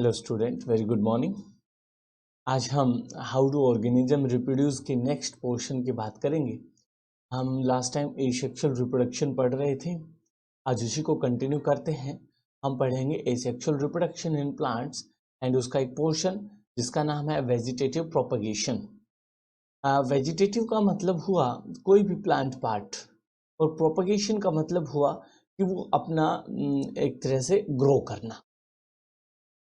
Hello student, very good morning. आज हम how do organism reproduce के नेक्स्ट पोर्शन की बात करेंगे। हम लास्ट टाइम एसेक्सुअल रिप्रोडक्शन पढ़ रहे थे, आज उसी को कंटिन्यू करते हैं। हम पढ़ेंगे asexual reproduction in plants and उसका एक पोर्शन जिसका नाम है वेजिटेटिव प्रोपगेशन। वेजिटेटिव का मतलब हुआ कोई भी प्लांट पार्ट, और प्रोपगेशन का मतलब हुआ कि वो अपना एक तरह से ग्रो करना,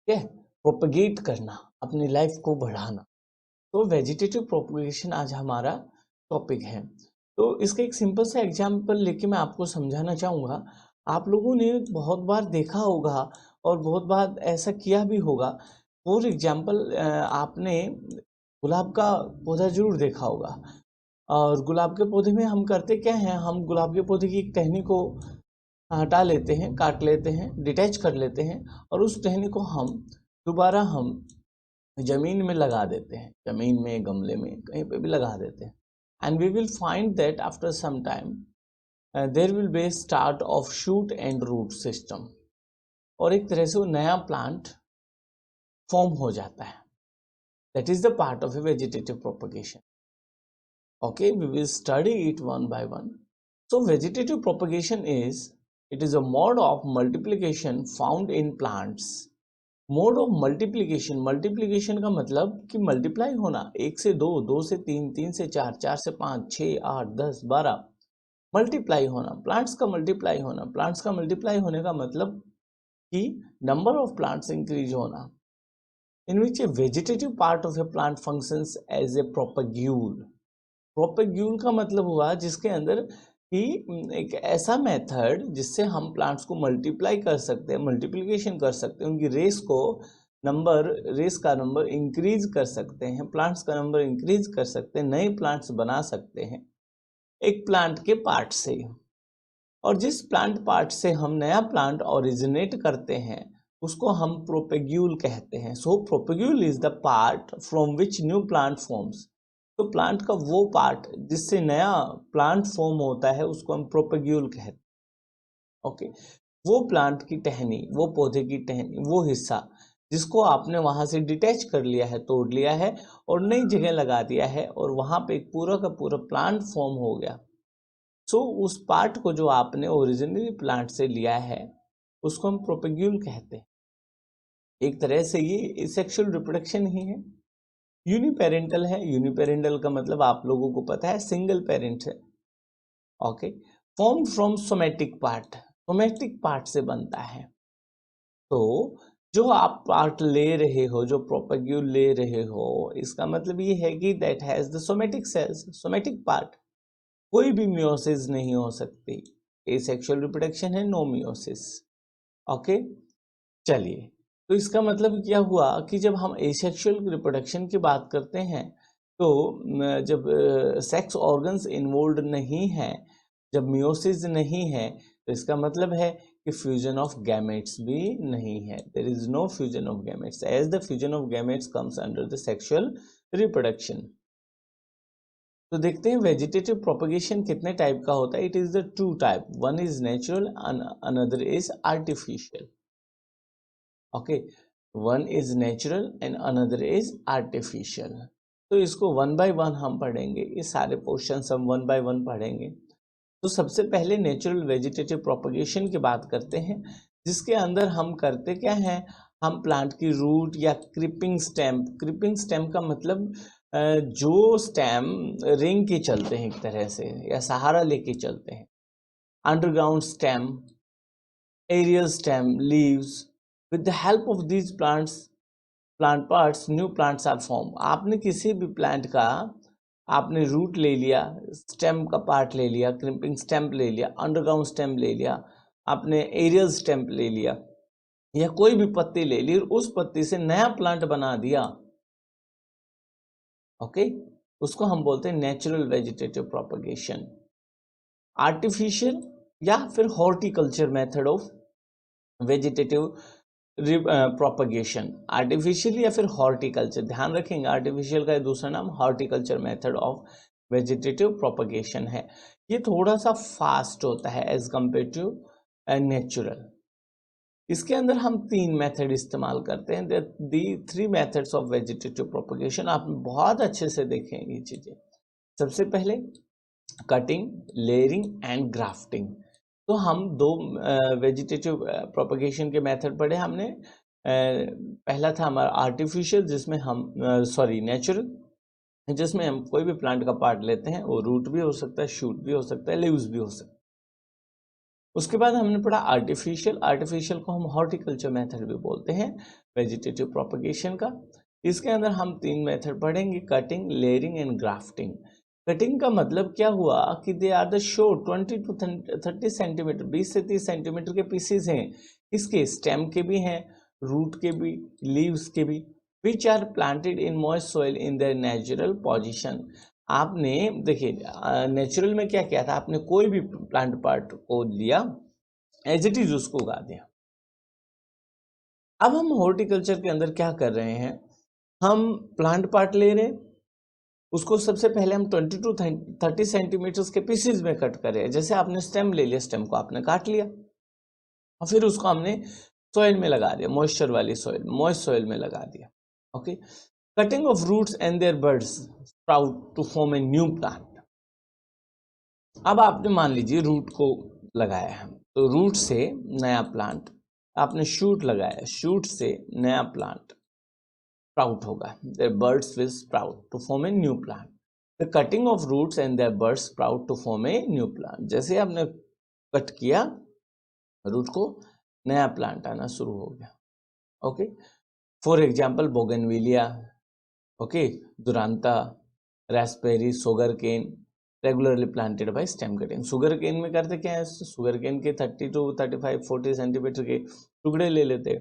प्रोपगेट करना, अपनी लाइफ को बढ़ाना। तो वेजिटेटिव प्रोपगेशन आज हमारा टॉपिक है। तो इसका एक सिंपल सा एग्जांपल लेके मैं आपको समझाना चाहूँगा। आप लोगों ने बहुत बार देखा होगा और बहुत बार ऐसा किया भी होगा। फॉर एग्जांपल आपने गुलाब का पौधा जरूर देखा होगा, और गुलाब के पौधे में हम करते क्या हैं, हम गुलाब के पौधे की एक टहनी को हटा लेते हैं, काट लेते हैं, डिटैच कर लेते हैं, और उस टहनी को हम दोबारा हम जमीन में लगा देते हैं, जमीन में, गमले में, कहीं पे भी लगा देते हैं। And we will find that after some time there will be start of shoot and root system, और एक तरह से वो नया प्लांट फॉर्म हो जाता है। That is the part of a vegetative propagation. Okay, we will study it one by one. So vegetative propagation it is a mode of multiplication found in plants. Mode of multiplication, multiplication का मतलब कि multiply होना, 1 से 2, 2 से 3, 3 से 4, 4 से 5, 6, 8, 10, 12, multiply होना, plants का मल्टीप्लाई होना। प्लांट्स का मल्टीप्लाई होने का मतलब कि नंबर ऑफ प्लांट्स इंक्रीज होना। In which a vegetative part of a plant functions as a propagule. Propagule का मतलब हुआ जिसके अंदर कि एक ऐसा मेथड जिससे हम प्लांट्स को मल्टीप्लाई कर सकते हैं, मल्टीप्लिकेशन कर सकते हैं, उनकी रेस का नंबर इंक्रीज कर सकते हैं, प्लांट्स का नंबर इंक्रीज कर सकते हैं, नए प्लांट्स बना सकते हैं एक प्लांट के पार्ट से। और जिस प्लांट पार्ट से हम नया प्लांट ओरिजिनेट करते हैं उसको हम प्रोपेग्यूल कहते हैं। So propagule is the part from which new plant forms. तो प्लांट का वो पार्ट जिससे नया प्लांट फॉर्म होता है उसको हम प्रोपेग्यूल कहते हैं। ओके, वो प्लांट की टहनी, वो पौधे की टहनी, वो हिस्सा जिसको आपने वहां से डिटैच कर लिया है, तोड़ लिया है और नई जगह लगा दिया है, और वहां पे एक पूरा का पूरा प्लांट फॉर्म हो गया। सो उस पार्ट को जो आपने ओरिजिनली प्लांट से लिया है उसको हम प्रोपेग्यूल कहते हैं। एक तरह से ये एसेक्सुअल रिप्रोडक्शन ही है। यूनिपेरेंटल है। यूनिपेरेंटल का मतलब आप लोगों को पता है, सिंगल पेरेंट है। Okay, form from somatic part, somatic part से बनता है। तो जो आप पार्ट ले रहे हो, जो प्रोपेग्यूल ले रहे हो, इसका मतलब ये है कि that has the somatic cells, somatic part. कोई भी मियोसिस नहीं हो सकती। एसेक्सुअल रिप्रोडक्शन है, नो मियोसिस। ओके, चलिए, तो इसका मतलब क्या हुआ कि जब हम एसेक्सुअल रिप्रोडक्शन की बात करते हैं तो जब सेक्स ऑर्गन्स इन्वॉल्व नहीं है, जब मियोसिस नहीं है, तो इसका मतलब है कि फ्यूजन ऑफ गैमेट्स भी नहीं है। There is no fusion of gametes, as the fusion of gametes comes under the sexual reproduction. तो देखते हैं वेजिटेटिव प्रोपगेशन कितने टाइप का होता है। It is the two type, one is natural, another is artificial. Okay, one is natural and another is artificial. तो इसको one by one हम पढ़ेंगे, ये सारे पोर्शंस हम वन बाय वन पढ़ेंगे। तो सबसे पहले नेचुरल वेजिटेटिव प्रोपगेशन की बात करते हैं, जिसके अंदर हम करते क्या हैं, हम प्लांट की रूट या क्रीपिंग स्टेम, क्रीपिंग स्टेम का मतलब जो स्टेम रिंग के चलते हैं एक तरह से, या सहारा लेके चलते हैं, underground stem, aerial stem, leaves, with the help of these plant parts new plants are formed। आपने किसी भी प्लांट का आपने रूट ले लिया, स्टेम का पार्ट ले लिया, क्रिपिंग स्टेम ले लिया, अंडरग्राउंड स्टेम ले लिया, आपने एरियल स्टेम ले लिया, या कोई भी पत्ती ले ली और उस पत्ती से नया प्लांट बना दिया। ओके, उसको हम बोलते हैं नेचुरल वेजिटेटिव प्रोपगेशन। आर्टिफिशियल या फिर horticulture method of vegetative propagation, artificial या फिर हॉर्टिकल्चर। ध्यान रखेंगे, आर्टिफिशियल का दूसरा नाम horticulture method of vegetative propagation है। ये थोड़ा सा फास्ट होता है एज कंपेयर टू नेचुरल। इसके अंदर हम 3 मेथड इस्तेमाल करते हैं। दी 3 मेथड्स ऑफ वेजिटेटिव प्रोपगेशन। आप बहुत अच्छे से देखें ये चीजें। सबसे पहले कटिंग, लेयरिंग एंड ग्राफ्टिंग। तो हम 2 वेजिटेटिव प्रोपगेशन के मेथड पढ़े हमने। पहला था हमारा आर्टिफिशियल, जिसमें हम नेचुरल, जिसमें हम कोई भी प्लांट का पार्ट लेते हैं, वो रूट भी हो सकता है, शूट भी हो सकता है, लीव्स भी हो सकता है। उसके बाद हमने पढ़ा आर्टिफिशियल। आर्टिफिशियल को हम हॉर्टिकल्चर मेथड भी बोलते हैं वेजिटेटिव प्रोपगेशन का। इसके अंदर हम 3 मेथड पढ़ेंगे, cutting, layering and grafting. Cutting का मतलब क्या हुआ कि they are the short 20 to 30 centimetre, 20 से 30 सेंटीमीटर के पीसेज हैं। इसके स्टेम के भी हैं, रूट के भी, लीव्स के भी, which are planted in moist soil in their natural position. आपने देखिए नेचुरल में क्या किया था, आपने कोई भी प्लांट पार्ट को लिया, एज इट इज उसको उगा दिया। अब हम हॉर्टिकल्चर के अंदर क्या कर रहे हैं, हम प्लांट पार्ट ले रहे हैं, उसको सबसे पहले हम 20 to 30 सेंटीमीटर के पीसेज में कट कर रहे हैं। जैसे आपने स्टेम ले लिया, स्टेम को आपने काट लिया और फिर उसको हमने सॉइल में लगा दिया, मॉइस्चर वाली सॉइल, मॉइस्ट सॉइल में लगा दिया। Okay, cutting of roots and their buds sprout to form a new plant. अब आपने मान लीजिए रूट को लगाया है, तो रूट से नया प्लांट, आपने शूट लगाया, शूट से नया प्लांट स्प्राउट होगा, their buds will sprout to form a new plant. The cutting of roots and their buds sprout to form a new plant. जैसे आपने कट किया रूट को, नया प्लांट आना शुरू हो गया। Okay, for example bougainvillea, okay, duranta, raspberry, sugar cane, regularly planted by stem cutting. Sugar cane में करते क्या है, शुगर केन के 30 to 35 40 सेंटीमीटर के टुकड़े ले लेते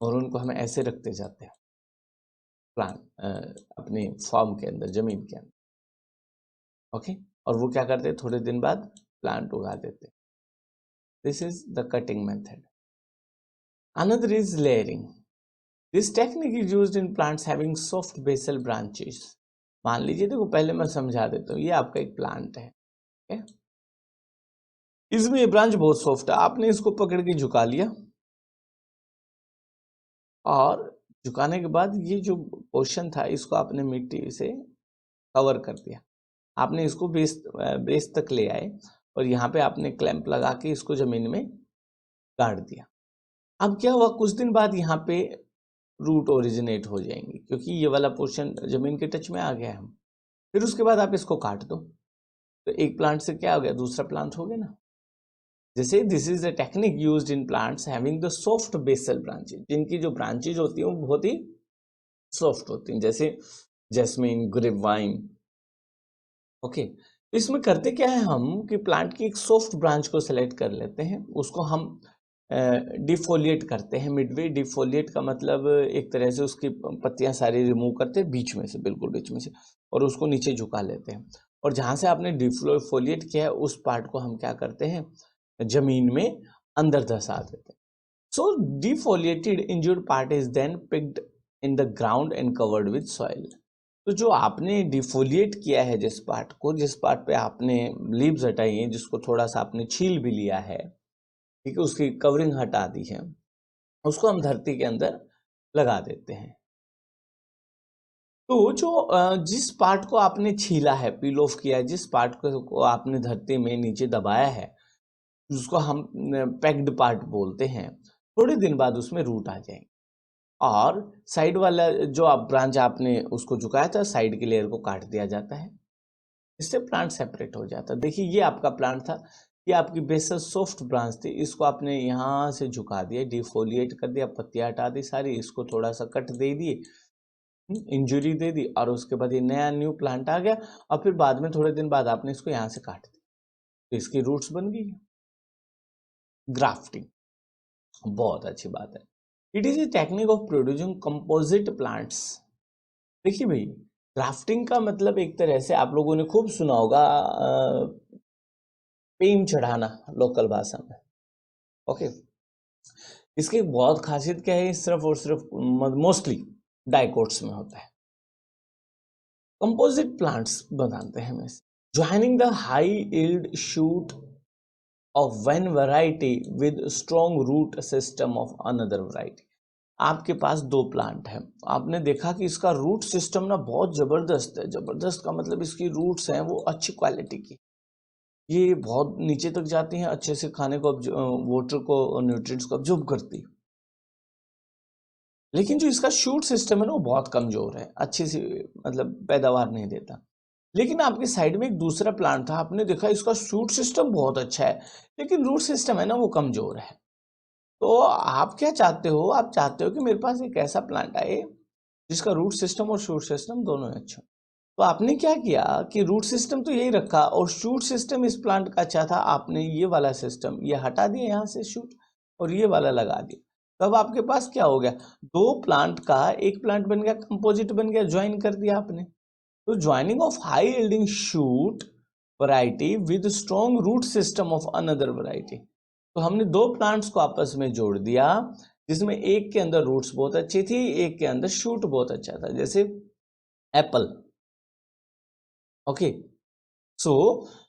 और उनको हम ऐसे रखते जाते हैं प्लांट अपने फार्म के अंदर, जमीन के अंदर। ओके, और वो क्या करते हैं, थोड़े दिन बाद प्लांट उगा देते। This is the cutting method. Another is layering. This technique is used in plants having soft basal branches. मान लीजिए, देखो पहले मैं समझा देता हूँ, ये आपका एक प्लांट है, okay? इसमें ये ब्रांच बहुत सॉफ्ट है, आपने इसको पकड़ के झुका लिया और झुकाने के बाद ये जो पोर्शन था इसको आपने मिट्टी से कवर कर दिया। आपने इसको बेस तक ले आए और यहाँ पे आपने क्लैंप लगा के इसको जमीन में गाड़ दिया। अब क्या हुआ, कुछ दिन बाद यहाँ पे रूट ओरिजिनेट हो जाएंगे, क्योंकि ये वाला पोर्शन जमीन के टच में आ गया है। फिर उसके बाद आप इसको काट दो, तो एक प्लांट से क्या हो गया, दूसरा प्लांट हो गया ना। जैसे this is a technique used in plants having the soft basal branches, जिनकी जो ब्रांचेज होती है वो बहुत ही सॉफ्ट होती हैं, जैसे जैस्मिन, ग्रेपवाइन। ओके, इसमें करते क्या है हम कि प्लांट की एक सॉफ्ट ब्रांच को सेलेक्ट कर लेते हैं, उसको हम डिफोलिएट करते हैं मिडवे। डिफोलिएट का मतलब एक तरह से उसकी पत्तियां सारी रिमूव करते हैं बीच में से, बिल्कुल बीच में से, और उसको नीचे झुका लेते हैं। और जहां से आपने डिफोलिएट किया है उस पार्ट को हम क्या करते हैं, जमीन में अंदर धसा देते हैं। So defoliated injured part is then picked in the ground and covered with soil. तो जो आपने डिफोलिएट किया है, जिस पार्ट को, जिस पार्ट पे आपने लीव्स हटाई हैं, जिसको थोड़ा सा आपने छील भी लिया है, ठीक है, उसकी कवरिंग हटा दी है, उसको हम धरती के अंदर लगा देते हैं। तो जो जिस पार्ट को आपने छीला है, पील ऑफ किया है, जिस पार्ट को आपने धरती में नीचे दबाया है, जिसको हम पैक्ड पार्ट बोलते हैं, थोड़े दिन बाद उसमें रूट आ जाएंगे और साइड वाला जो आप ब्रांच आपने उसको झुकाया था, साइड की लेयर को काट दिया जाता है, इससे प्लांट सेपरेट हो जाता है। देखिए ये आपका प्लांट था, ये आपकी बेसल सॉफ्ट ब्रांच थी, इसको आपने यहाँ से झुका दिया, डिफोलिएट कर दिया, पत्तियां हटा दी सारी, इसको थोड़ा सा कट दे दिए, इंजुरी दे दी, और उसके बाद ये नया न्यू प्लांट आ गया। और फिर बाद में थोड़े दिन बाद आपने इसको यहाँ से काट दिया, तो इसकी रूट्स बन गई। ग्राफ्टिंग बहुत अच्छी बात है। It is a technique of producing composite plants. देखिए भाई, ग्राफ्टिंग का मतलब एक तरह से आप लोगों ने खूब सुना होगा, पेन चढ़ाना लोकल भाषा में। ओके, इसकी बहुत खासियत क्या है, सिर्फ और सिर्फ मोस्टली डाइकोट्स में होता है। कंपोजिट प्लांट्स बनाते हैं में joining the high yield shoot of one variety with strong root system of another variety। आपके पास दो प्लांट है, आपने देखा कि इसका रूट सिस्टम ना बहुत जबरदस्त है। जबरदस्त का मतलब इसकी रूट्स हैं वो अच्छी क्वालिटी की, ये बहुत नीचे तक जाती हैं, अच्छे से खाने को वाटर को और न्यूट्रिएंट्स को ऑब्जॉर्ब करती। लेकिन जो इसका शूट सिस्टम है ना वो बहुत कमजोर है, अच्छी सी मतलब पैदावार नहीं देता। लेकिन आपके साइड में एक दूसरा प्लांट था, आपने देखा इसका शूट सिस्टम बहुत अच्छा है, लेकिन रूट सिस्टम है ना वो कमजोर है। तो आप क्या चाहते हो, आप चाहते हो कि मेरे पास एक ऐसा प्लांट आए जिसका रूट सिस्टम और शूट सिस्टम दोनों अच्छा। तो आपने क्या किया कि रूट सिस्टम तो यही रखा और शूट सिस्टम इस प्लांट का अच्छा था, आपने ये वाला सिस्टम ये हटा दिया यहाँ से शूट और ये वाला लगा दिया। तब आपके पास क्या हो गया, दो प्लांट का एक प्लांट बन गया, कंपोजिट बन गया, ज्वाइन कर दिया आपने। तो joining of high yielding shoot variety with strong root system of another variety. तो हमने दो प्लांट्स को आपस में जोड़ दिया जिसमें एक के अंदर रूट्स बहुत अच्छी थी, एक के अंदर शूट बहुत अच्छा था, जैसे एप्पल। ओके सो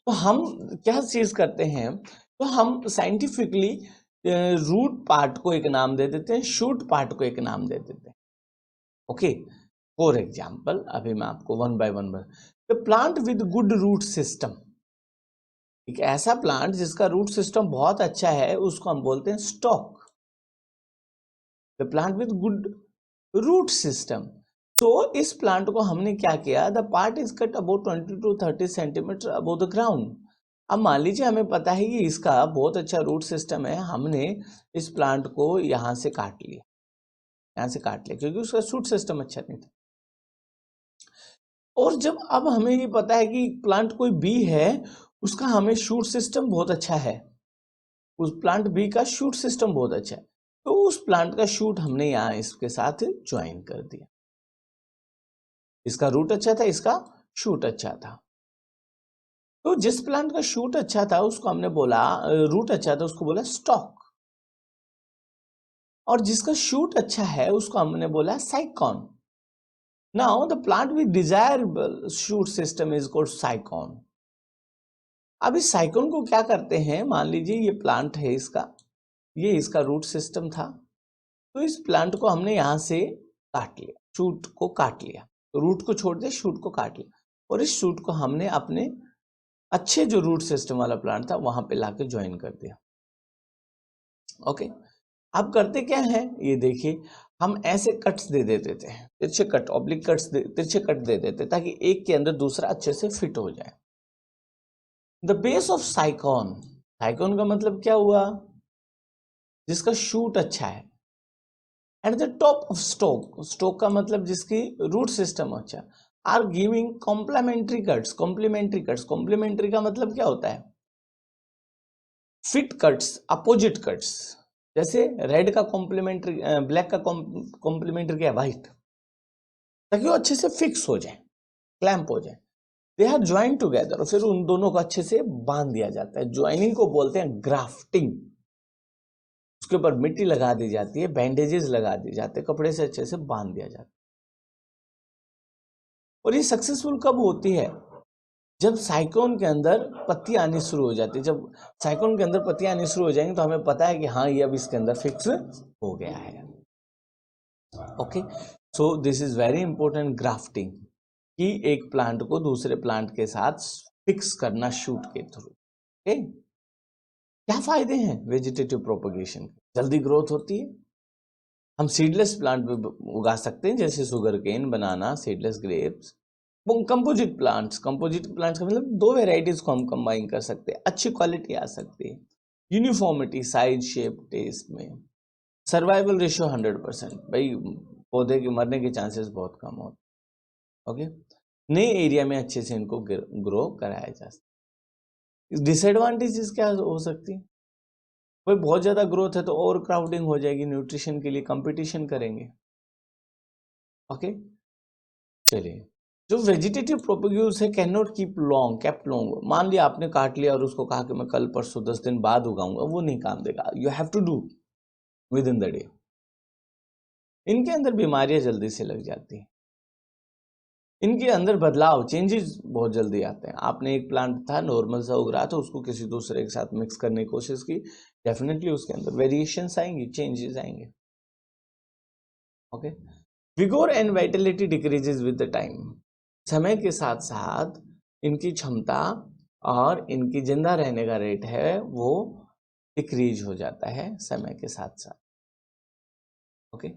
तो हम क्या चीज करते हैं, तो हम साइंटिफिकली रूट पार्ट को एक नाम दे देते हैं, शूट पार्ट को एक नाम दे देते हैं। ओके फॉर एग्जाम्पल अभी मैं आपको one by one the plant with good root system, एक ऐसा प्लांट जिसका रूट सिस्टम बहुत अच्छा है उसको हम बोलते हैं stock. The plant with good root system. तो इस प्लांट को हमने क्या किया, the part is cut about 20 to 30 centimetre about the ground. अब मान लीजिए हमें पता है कि इसका बहुत अच्छा रूट सिस्टम है, हमने इस प्लांट को यहां से काट लिया, यहां से काट लिया क्योंकि उसका रूट सिस्टम अच्छा नहीं था। और जब अब हमें ये पता है कि प्लांट कोई बी है, उसका हमें शूट सिस्टम बहुत अच्छा है, उस प्लांट बी का शूट सिस्टम बहुत अच्छा है, तो उस प्लांट का शूट हमने यहाँ इसके साथ ज्वाइन कर दिया। इसका रूट अच्छा था, इसका शूट अच्छा था। तो जिस प्लांट का शूट अच्छा था उसको हमने बोला, रूट अच्छा था उसको बोला स्टॉक, और जिसका शूट अच्छा है उसको हमने बोला साइकॉन। Now the plant with desirable shoot system is called साइकॉन। अब इस साइकॉन को क्या करते हैं, मान लीजिए ये प्लांट है इसका, ये इसका रूट सिस्टम था, तो इस प्लांट को हमने यहां से काट लिया, शूट को काट लिया, तो रूट को छोड़ दिया, शूट को काट लिया, और इस शूट को हमने अपने अच्छे जो रूट सिस्टम वाला प्लांट था वहां पे लाके ज्वाइन कर दिया। ओके अब करते क्या है, ये देखिए हम ऐसे कट्स दे देते थे, तिरछे कट ऑब्लिक कट्स तिरछे कट दे देते ताकि एक के अंदर दूसरा अच्छे से फिट हो जाए। The base of scion, scion का मतलब क्या हुआ, जिसका शूट अच्छा है। At the top of stock, stock का मतलब जिसकी रूट सिस्टम अच्छा, are giving complementary cuts. Complementary cuts, complementary का मतलब क्या होता है, फिट कट्स, अपोजिट कट्स। जैसे रेड का कॉम्प्लीमेंट्री, ब्लैक का कॉम्प्लीमेंट्री क्या है, व्हाइट, ताकि वो अच्छे से फिक्स हो जाए, क्लैंप हो जाए। दे आर ज्वाइन टुगेदर, और फिर उन दोनों को अच्छे से बांध दिया जाता है। ज्वाइनिंग को बोलते हैं ग्राफ्टिंग। उसके ऊपर मिट्टी लगा दी जाती है, बैंडेजेस लगा दिए जाते हैं, कपड़े से अच्छे से बांध दिया जाता है। और ये सक्सेसफुल कब होती है, जब साइक्लोन के अंदर पत्ती आनी शुरू हो जाती है। जब साइक्लोन के अंदर पत्ती आनी शुरू हो जाएंगी तो हमें पता है कि हाँ ये अब इसके अंदर फिक्स हो गया है। Okay so this is very important, grafting, कि एक प्लांट को दूसरे प्लांट के साथ फिक्स करना शूट के थ्रू। ओके क्या फायदे हैं वेजिटेटिव प्रोपगेशन, जल्दी ग्रोथ होती है, हम सीडलेस प्लांट भी उगा सकते हैं जैसे sugar cane, banana, seedless grapes. Composite plants, composite plants का मतलब दो वेराइटीज को हम कंबाइन कर सकते हैं, अच्छी क्वालिटी आ सकती है। यूनिफॉर्मिटी साइज शेप टेस्ट में। सर्वाइवल रेशियो 100%, भाई पौधे के मरने के चांसेस बहुत कम होते। ओके नए एरिया में अच्छे से इनको ग्रो कराया जा सकता। डिसएडवांटेजेस क्या हो सकती है, भाई बहुत ज्यादा ग्रोथ है तो ओवर क्राउडिंग हो जाएगी, न्यूट्रिशन के लिए कंपटीशन करेंगे। ओके चलिए, जो वेजिटेटिव प्रोपेग्यूल्स है can not keep long, kept long. मान लिया आपने काट लिया और उसको कहा कि मैं कल परसों 10 दिन बाद उगाऊंगा, वो नहीं काम देगा। You have to do with in the day. इनके अंदर बीमारियां जल्दी से लग जाती हैं। इनके अंदर बदलाव, चेंजेस बहुत जल्दी आते हैं। आपने एक प्लांट था नॉर्मल सा उग रहा था, उसको किसी दूसरे के साथ मिक्स करने की कोशिश की, डेफिनेटली उसके अंदर वेरिएशंस आएंगी, चेंजेस आएंगे। Okay, vigour and vitality decreases with the time. समय के साथ साथ इनकी क्षमता और इनकी जिंदा रहने का रेट है वो डिक्रीज हो जाता है समय के साथ साथ। Okay,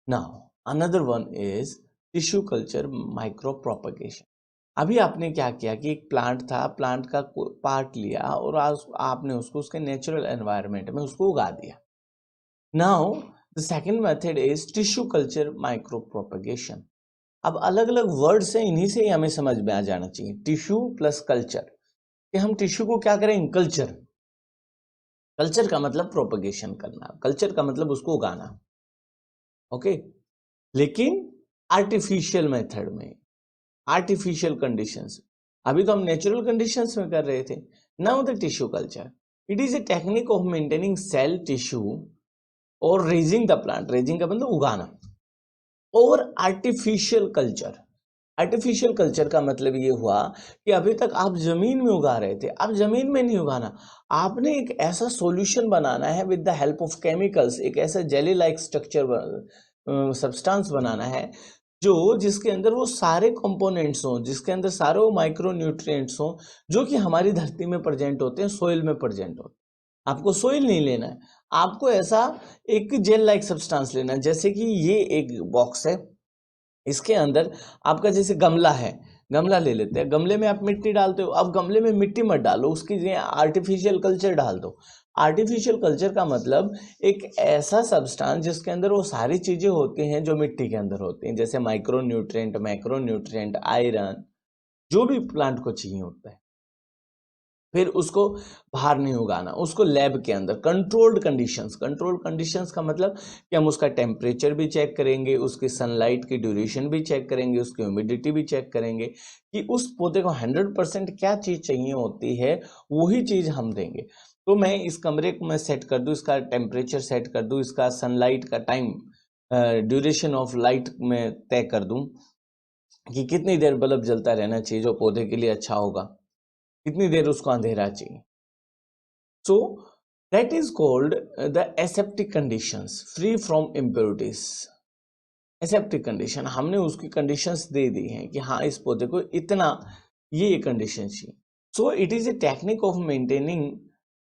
now another one is tissue culture micro propagation. अभी आपने क्या किया कि एक प्लांट था, प्लांट का पार्ट लिया और आज आपने उसको उसके नेचुरल एनवायरनमेंट में उसको उगा दिया। Now the second method is tissue culture micro propagation. अब अलग अलग वर्ड्स हैं, इन्हीं से ही हमें समझ में आ जाना चाहिए, टिश्यू प्लस कल्चर, कि हम टिश्यू को क्या करें, कल्चर। कल्चर का मतलब प्रोपगेशन करना, कल्चर का मतलब उसको उगाना। ओके, लेकिन आर्टिफिशियल मेथड में, आर्टिफिशियल कंडीशंस। अभी तो हम नेचुरल कंडीशंस में कर रहे थे। Now the tissue culture, it is a technique of maintaining cell tissue और रेजिंग द प्लांट, रेजिंग का मतलब उगाना, और आर्टिफिशियल कल्चर। आर्टिफिशियल कल्चर का मतलब ये हुआ कि अभी तक आप जमीन में उगा रहे थे, अब जमीन में नहीं उगाना, आपने एक ऐसा सॉल्यूशन बनाना है with the help of chemicals, एक ऐसा जेली लाइक स्ट्रक्चर सब्सटेंस बनाना है जो जिसके अंदर वो सारे कंपोनेंट्स हों, जिसके अंदर सारे वो माइक्रो न्यूट्रिएंट्स हों जो कि हमारी धरती में प्रेजेंट होते हैं, सोइल में प्रेजेंट होते हैं। आपको सोइल नहीं लेना है, आपको ऐसा एक जेल लाइक सब्सटेंस लेना है। जैसे कि ये एक बॉक्स है, इसके अंदर आपका जैसे गमला है, गमला ले लेते हैं, गमले में आप मिट्टी डालते हो, अब गमले में मिट्टी मत डालो, उसकी जगह आर्टिफिशियल कल्चर डाल दो। आर्टिफिशियल कल्चर का मतलब एक ऐसा सब्सटेंस जिसके अंदर वो सारी चीजें होती हैं जो मिट्टी के अंदर होती हैं, जैसे micro nutrient, macro nutrient, iron, जो भी प्लांट को चाहिए होता है। फिर उसको बाहर नहीं उगाना, उसको लैब के अंदर कंट्रोल्ड कंडीशंस। कंट्रोल्ड कंडीशंस का मतलब कि हम उसका टेम्परेचर भी चेक करेंगे, उसकी सनलाइट की ड्यूरेशन भी चेक करेंगे, उसकी ह्यूमिडिटी भी चेक करेंगे कि उस पौधे को 100% क्या चीज़ चाहिए होती है, वही चीज़ हम देंगे। तो मैं इस कमरे को मैं सेट कर दूँ, इसका टेम्परेचर सेट कर दूँ, इसका सनलाइट का टाइम, ड्यूरेशन ऑफ लाइट में तय कर दूँ कि कितनी देर बल्ब जलता रहना चाहिए जो पौधे के लिए अच्छा होगा, कितनी देर उसको अंधेरा चाहिए। So that is called the aseptic conditions free from impurities. Aseptic condition, हमने उसकी कंडीशंस दे दी हैं कि हाँ इस पौधे को इतना ये कंडीशन चाहिए। So it is a technique of maintaining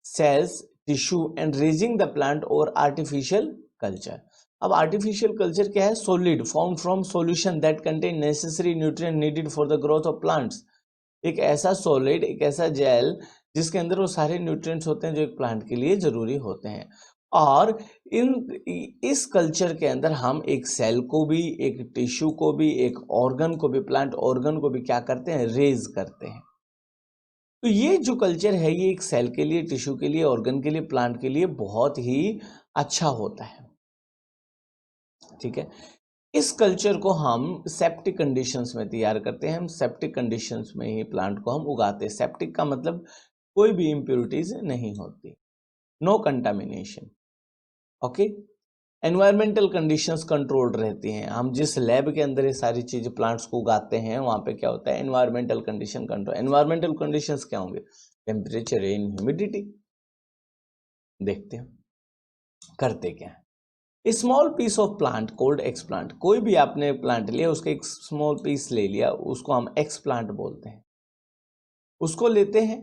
cells tissue and raising the plant और आर्टिफिशियल कल्चर। अब आर्टिफिशियल कल्चर क्या है, solid form from solution that contain necessary nutrient needed for the growth of plants. एक ऐसा solid, एक ऐसा jail जिसके अंदर वो सारे न्यूट्रिएंट्स होते हैं जो एक प्लांट के लिए जरूरी होते हैं। और इस कल्चर के अंदर हम एक सेल को भी, एक टिश्यू को भी, एक ऑर्गन को भी, प्लांट ऑर्गन को भी क्या करते हैं, रेज करते हैं। तो ये जो कल्चर है ये एक सेल के लिए, टिश्यू के लिए, ऑर्गन के लिए, प्लांट के लिए बहुत ही अच्छा होता है। ठीक है, इस कल्चर को हम सेप्टिक कंडीशंस में तैयार करते हैं, हम सेप्टिक कंडीशंस में ही प्लांट को हम उगाते हैं। सेप्टिक का मतलब कोई भी इम्प्योरिटीज नहीं होती, no contamination. Okay, environmental conditions controlled रहती हैं। हम जिस लैब के अंदर ये सारी चीज़ प्लांट्स को उगाते हैं वहाँ पे क्या होता है, environmental condition control. Environmental conditions क्या होंगे, टेम्परेचर, रेन, ह्यूमिडिटी। देखते हैं करते क्या है। Small piece of plant called explant, कोई भी आपने प्लांट लिया उसका एक स्मॉल पीस ले लिया, उसको हम एक्स प्लांट बोलते हैं। उसको लेते हैं,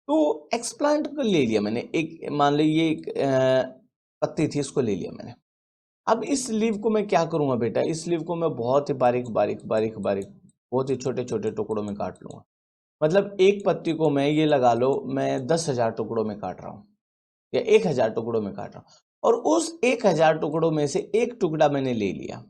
तो एक्स प्लांट को ले लिया मैंने, एक मान लीजिए एक पत्ती थी, इसको ले लिया मैंने। अब इस लीव को मैं क्या करूंगा बेटा, इस लीव को मैं बहुत ही बारीक बारीक बारीक बारीक, बहुत ही छोटे छोटे टुकड़ों में काट लूंगा। मतलब एक पत्ती को मैं, ये लगा लो मैं 10,000 टुकड़ों में काट रहा हूँ या 1,000 टुकड़ों में काट रहा हूँ, और उस 1,000 टुकड़ों में से एक टुकड़ा मैंने ले लिया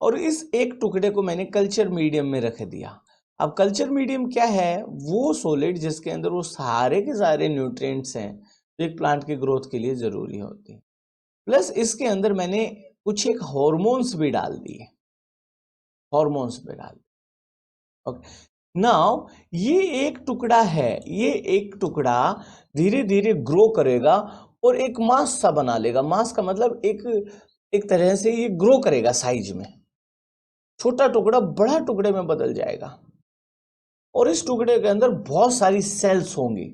और इस एक टुकड़े को मैंने कल्चर मीडियम में रख दिया। अब कल्चर मीडियम क्या है, वो सॉलिड जिसके अंदर वो सारे के सारे न्यूट्रिएंट्स हैं जो एक प्लांट की ग्रोथ के लिए जरूरी होती है, प्लस इसके अंदर मैंने कुछ एक हॉर्मोन्स भी डाल दिए, हॉर्मोन्स भी डाल दिए। ओके, नाउ ये एक टुकड़ा है, ये एक टुकड़ा धीरे धीरे ग्रो करेगा और एक मास सा बना लेगा। मास का मतलब एक तरह से ये ग्रो करेगा साइज में। छोटा टुकड़ा बड़ा टुकड़े में बदल जाएगा और इस टुकड़े के अंदर बहुत सारी सेल्स होंगी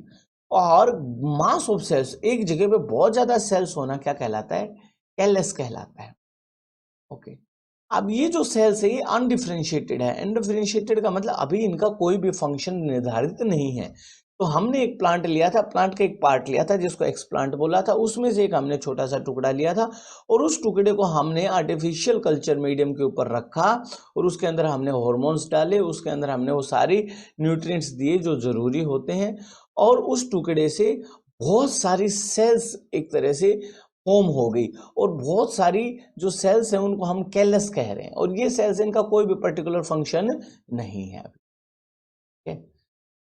और मास ऑफ सेल्स, एक जगह पे बहुत ज्यादा सेल्स होना क्या कहलाता है? कैलस कहलाता है। ओके, अब ये जो सेल्स है ये अनडिफरेंशिएटेड है। अनडिफरेंशिएटेड का मतलब अभी इनका कोई भी फंक्शन निर्धारित नहीं है। तो हमने एक प्लांट लिया था, प्लांट का एक पार्ट लिया था जिसको एक्सप्लांट बोला था, उसमें से एक हमने छोटा सा टुकड़ा लिया था और उस टुकड़े को हमने आर्टिफिशियल कल्चर मीडियम के ऊपर रखा और उसके अंदर हमने हॉर्मोन्स डाले, उसके अंदर हमने वो सारी न्यूट्रिएंट्स दिए जो जरूरी होते हैं और उस टुकड़े से बहुत सारी सेल्स एक तरह से फॉर्म हो गई और बहुत सारी जो सेल्स हैं उनको हम कैलस कह रहे हैं और ये सेल्स इनका कोई भी पर्टिकुलर फंक्शन नहीं है।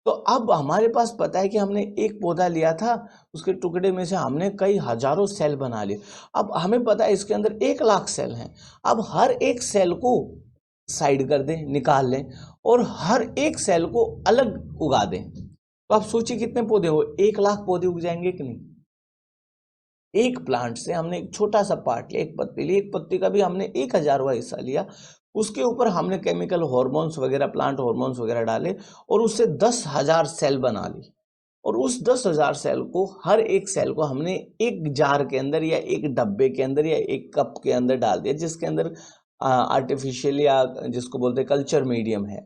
तो अब हमारे पास पता है कि हमने एक पौधा लिया था, उसके टुकड़े में से हमने कई हजारों सेल बना लिए। अब हमें पता है इसके अंदर 1,00,000 सेल हैं। अब हर एक सेल को साइड कर दें, निकाल लें और हर एक सेल को अलग उगा दें। तो आप सोचिए कितने पौधे हो, 1,00,000 पौधे उग जाएंगे कि नहीं? एक प्लांट से हमने एक छोटा सा पार्ट लिया, एक पत्ती ली, एक पत्ती का भी हमने 1,000वां हिस्सा लिया, उसके ऊपर हमने केमिकल हार्मोन्स वगैरह, प्लांट हार्मोन्स वगैरह डाले और उससे 10,000 सेल बना ली और उस 10,000 सेल को, हर एक सेल को हमने एक जार के अंदर या एक डब्बे के अंदर या एक कप के अंदर डाल दिया जिसके अंदर आर्टिफिशियल या जिसको बोलते हैं कल्चर मीडियम है।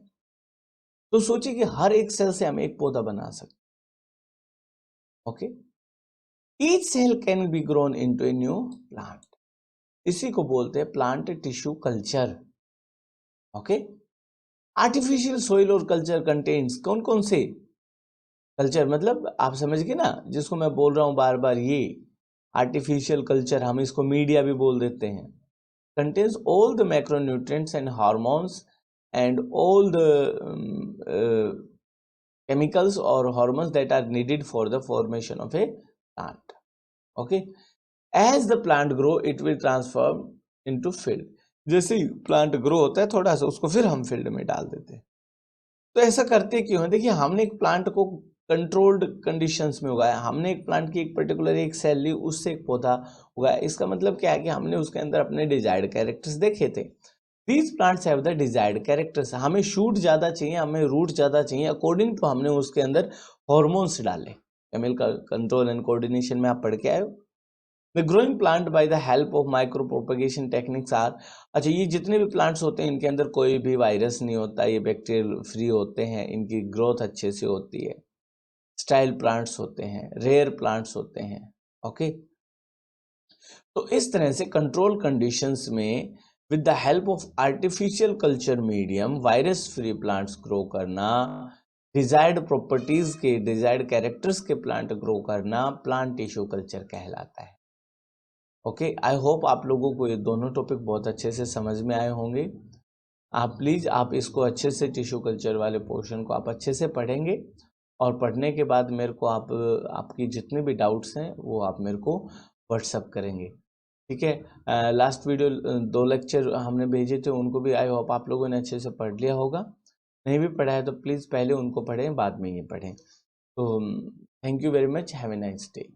तो सोचिए कि हर एक सेल से हम एक पौधा बना सकते। Okay, each cell can be grown into a new plant. इसी को बोलते हैं plant tissue culture. Okay, artificial soil और कल्चर कंटेन्स कौन कौन से? कल्चर मतलब आप समझ गए ना, जिसको मैं बोल रहा हूं बार बार, ये आर्टिफिशियल कल्चर, हम इसको मीडिया भी बोल देते हैं। Contains all the macronutrients and hormones and all the chemicals or hormones that are needed for the formation of a plant. Okay, as the plant grow it will transform into field. जैसे ही plant grow होता है थोड़ा सा, उसको फिर हम field में डाल देते हैं। तो ऐसा करते क्यों है? देखिए, हमने एक प्लांट को कंट्रोल्ड कंडीशंस में उगाया, हमने एक प्लांट की एक पर्टिकुलर एक सेल ली, उससे एक पौधा उगाया। इसका मतलब क्या है कि हमने उसके अंदर अपने डिजायर्ड कैरेक्टर्स देखे थे। These plants have the desired characters. हमें शूट ज़्यादा चाहिए, हमें रूट ज़्यादा चाहिए, अकॉर्डिंग टू हमने उसके अंदर हॉर्मोन्स डाले। केमिकल कंट्रोल एंड कोऑर्डिनेशन में आप पढ़ के आए हो। The growing plant by the help of micro propagation techniques are, अच्छा, ये जितने भी प्लांट्स होते हैं इनके अंदर कोई भी वायरस नहीं होता, ये बैक्टीरियल फ्री होते हैं, इनकी ग्रोथ अच्छे से होती है, स्टाइल प्लांट्स होते हैं, रेयर प्लांट्स होते हैं। ओके, तो इस तरह से कंट्रोल कंडीशंस में with the help of artificial culture medium virus free plants grow करना, डिजायर्ड प्रॉपर्टीज के, डिजायर्ड कैरेक्टर्स के प्लांट ग्रो करना प्लांट टिश्यू कल्चर कहलाता है। ओके, आई होप आप लोगों को ये दोनों टॉपिक बहुत अच्छे से समझ में आए होंगे। आप प्लीज़ आप इसको अच्छे से, टिश्यू कल्चर वाले पोर्शन को आप अच्छे से पढ़ेंगे और पढ़ने के बाद मेरे को आप आपकी जितने भी डाउट्स हैं वो आप मेरे को व्हाट्सअप करेंगे। ठीक है, लास्ट वीडियो 2 लेक्चर हमने भेजे थे, उनको भी आई होप आप लोगों ने अच्छे से पढ़ लिया होगा। नहीं भी पढ़ा है तो प्लीज़ पहले उनको पढ़ें, बाद में ये पढ़ें। तो thank you very much, have a nice day.